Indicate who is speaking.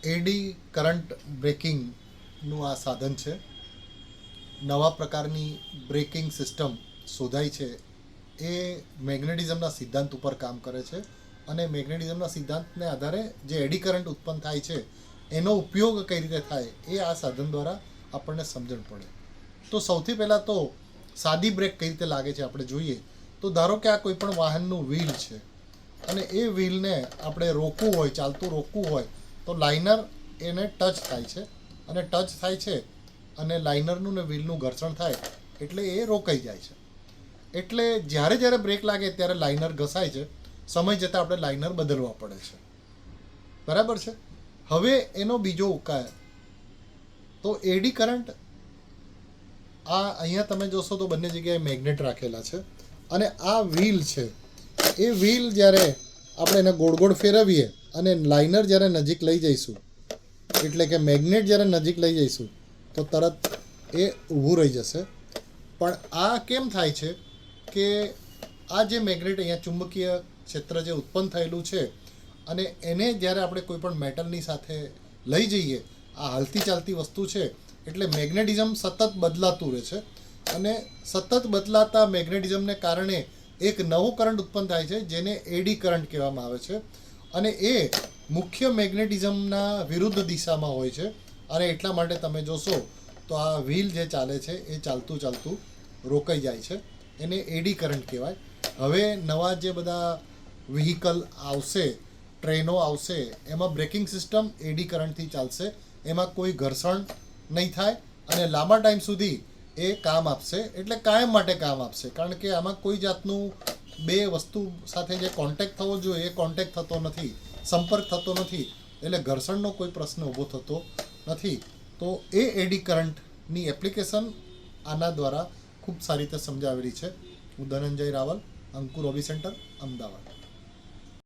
Speaker 1: Eddy current બ્રેકિંગનું આ સાધન છે. નવા પ્રકારની બ્રેકિંગ સિસ્ટમ શોધાઈ છે. એ મેગ્નેટિઝમના સિદ્ધાંત ઉપર કામ કરે છે અને મેગ્નેટિઝમના સિદ્ધાંતને આધારે જે એડી કરંટ ઉત્પન્ન થાય છે એનો ઉપયોગ કઈ રીતે થાય એ આ સાધન દ્વારા આપણને સમજણ પડે. તો સૌથી પહેલાં તો સાદી બ્રેક કઈ રીતે લાગે છે આપણે જોઈએ. તો ધારો કે આ કોઈ પણ વાહનનું વ્હીલ છે અને એ વ્હીલને આપણે રોકવું હોય, ચાલતું રોકવું હોય તો લાઇનર એને ટચ થાય છે અને ટચ થાય છે અને લાઇનરનું ને વ્હીલનું ઘર્ષણ થાય એટલે એ રોકાઈ જાય છે. એટલે જ્યારે બ્રેક લાગે ત્યારે લાઇનર ઘસાય છે. સમય જતાં આપણે લાઇનર બદલવા પડે છે. બરાબર છે. હવે એનો બીજો ઉપાય તો એડી કરંટ. આ અહીંયા તમે જોશો તો બંને જગ્યાએ મેગ્નેટ રાખેલા છે અને આ વ્હીલ છે. એ વ્હીલ જ્યારે આપણે એને ગોળ ગોળ ફેરવીએ અને લાઇનર જ્યારે નજીક લઈ જઈશું, એટલે કે મેગ્નેટ જ્યારે નજીક લઈ જઈશું તો તરત એ ઊભું રહી જશે. પણ આ કેમ થાય છે કે આ જે મેગ્નેટ અહીંયા ચુંબકીય ક્ષેત્ર જે ઉત્પન્ન થયેલું છે અને એને જ્યારે આપણે કોઈ પણ મેટલની સાથે લઈ જઈએ, આ હાલતી ચાલતી વસ્તુ છે એટલે મેગ્નેટિઝમ સતત બદલાતું રહે છે અને સતત બદલાતા મેગ્નેટિઝમને કારણે એક નવો કરંટ ઉત્પન્ન થાય છે જેને એડી કરંટ કહેવામાં આવે છે અને એ મુખ્ય મેગ્નેટિઝમના વિરુદ્ધ દિશામાં હોય છે અને એટલા માટે તમે જોશો તો આ વ્હીલ જે ચાલે છે એ ચાલતું રોકાઈ જાય છે. એને એડી કરંટ કહેવાય. હવે નવા જે બધા વ્હીકલ આવશે, ટ્રેનો આવશે, એમાં બ્રેકિંગ સિસ્ટમ એડી કરંટથી ચાલશે. એમાં કોઈ ઘર્ષણ નહીં થાય અને લાંબા ટાઈમ સુધી એ કામ આપશે. એટલે કાયમ માટે કામ આપશે, કારણ કે આમાં કોઈ જાતનું બે વસ્તુ સાથે જે કોન્ટેક્ટ થવો જોઈએ એ કોન્ટેક્ટ થતો નથી, સંપર્ક થતો નથી, એટલે ઘર્ષણનો કોઈ પ્રશ્ન ઊભો થતો નથી. તો એ એડી કરંટની એપ્લિકેશન આના દ્વારા ખૂબ સારી રીતે સમજાવેલી છે. હું ધનંજય રાવલ, અંકુર હોબી સેન્ટર, અમદાવાદ.